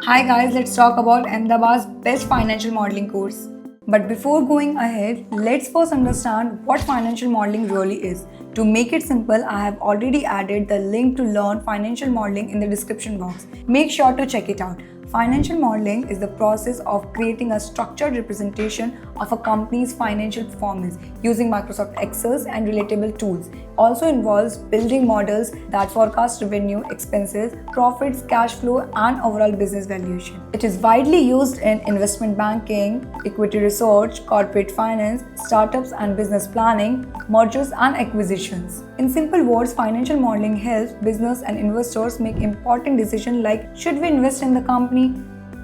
Hi guys, let's talk about Ahmedabad's best financial modeling course. But before going ahead, let's first understand what financial modeling really is. To make it simple, I have already added the link to learn financial modeling in the description box. Make sure to check it out. Financial modeling is the process of creating a structured representation of a company's financial performance using Microsoft Excel and relatable tools. Also involves building models that forecast revenue, expenses, profits, cash flow, and overall business valuation. It is widely used in investment banking, equity research, corporate finance, startups and business planning, mergers and acquisitions. In simple words, financial modeling helps business and investors make important decisions like should we invest in the company?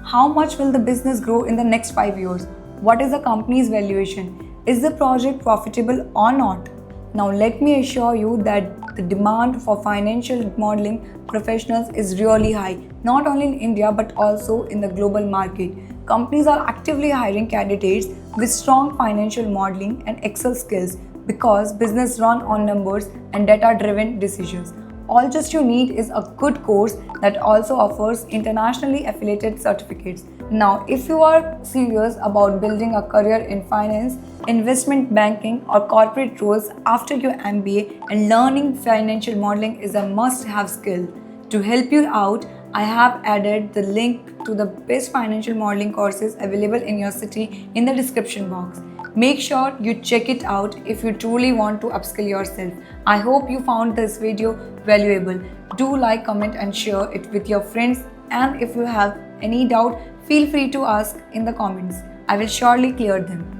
How much will the business grow in the next 5 years? What is the company's valuation? Is the project profitable or not? Now let me assure you that the demand for financial modeling professionals is really high, not only in India but also in the global market. Companies are actively hiring candidates with strong financial modeling and Excel skills because business run on numbers and data-driven decisions. All just you need is a good course that also offers internationally affiliated certificates. Now, if you are serious about building a career in finance, investment banking, or corporate roles after your MBA, and learning financial modeling is a must-have skill. To help you out, I have added the link to the best financial modeling courses available in your city in the description box. Make sure you check it out if you truly want to upskill yourself. I hope you found this video valuable. Do like, comment and share it with your friends, and if you have any doubt, feel free to ask in the comments. I will surely clear them.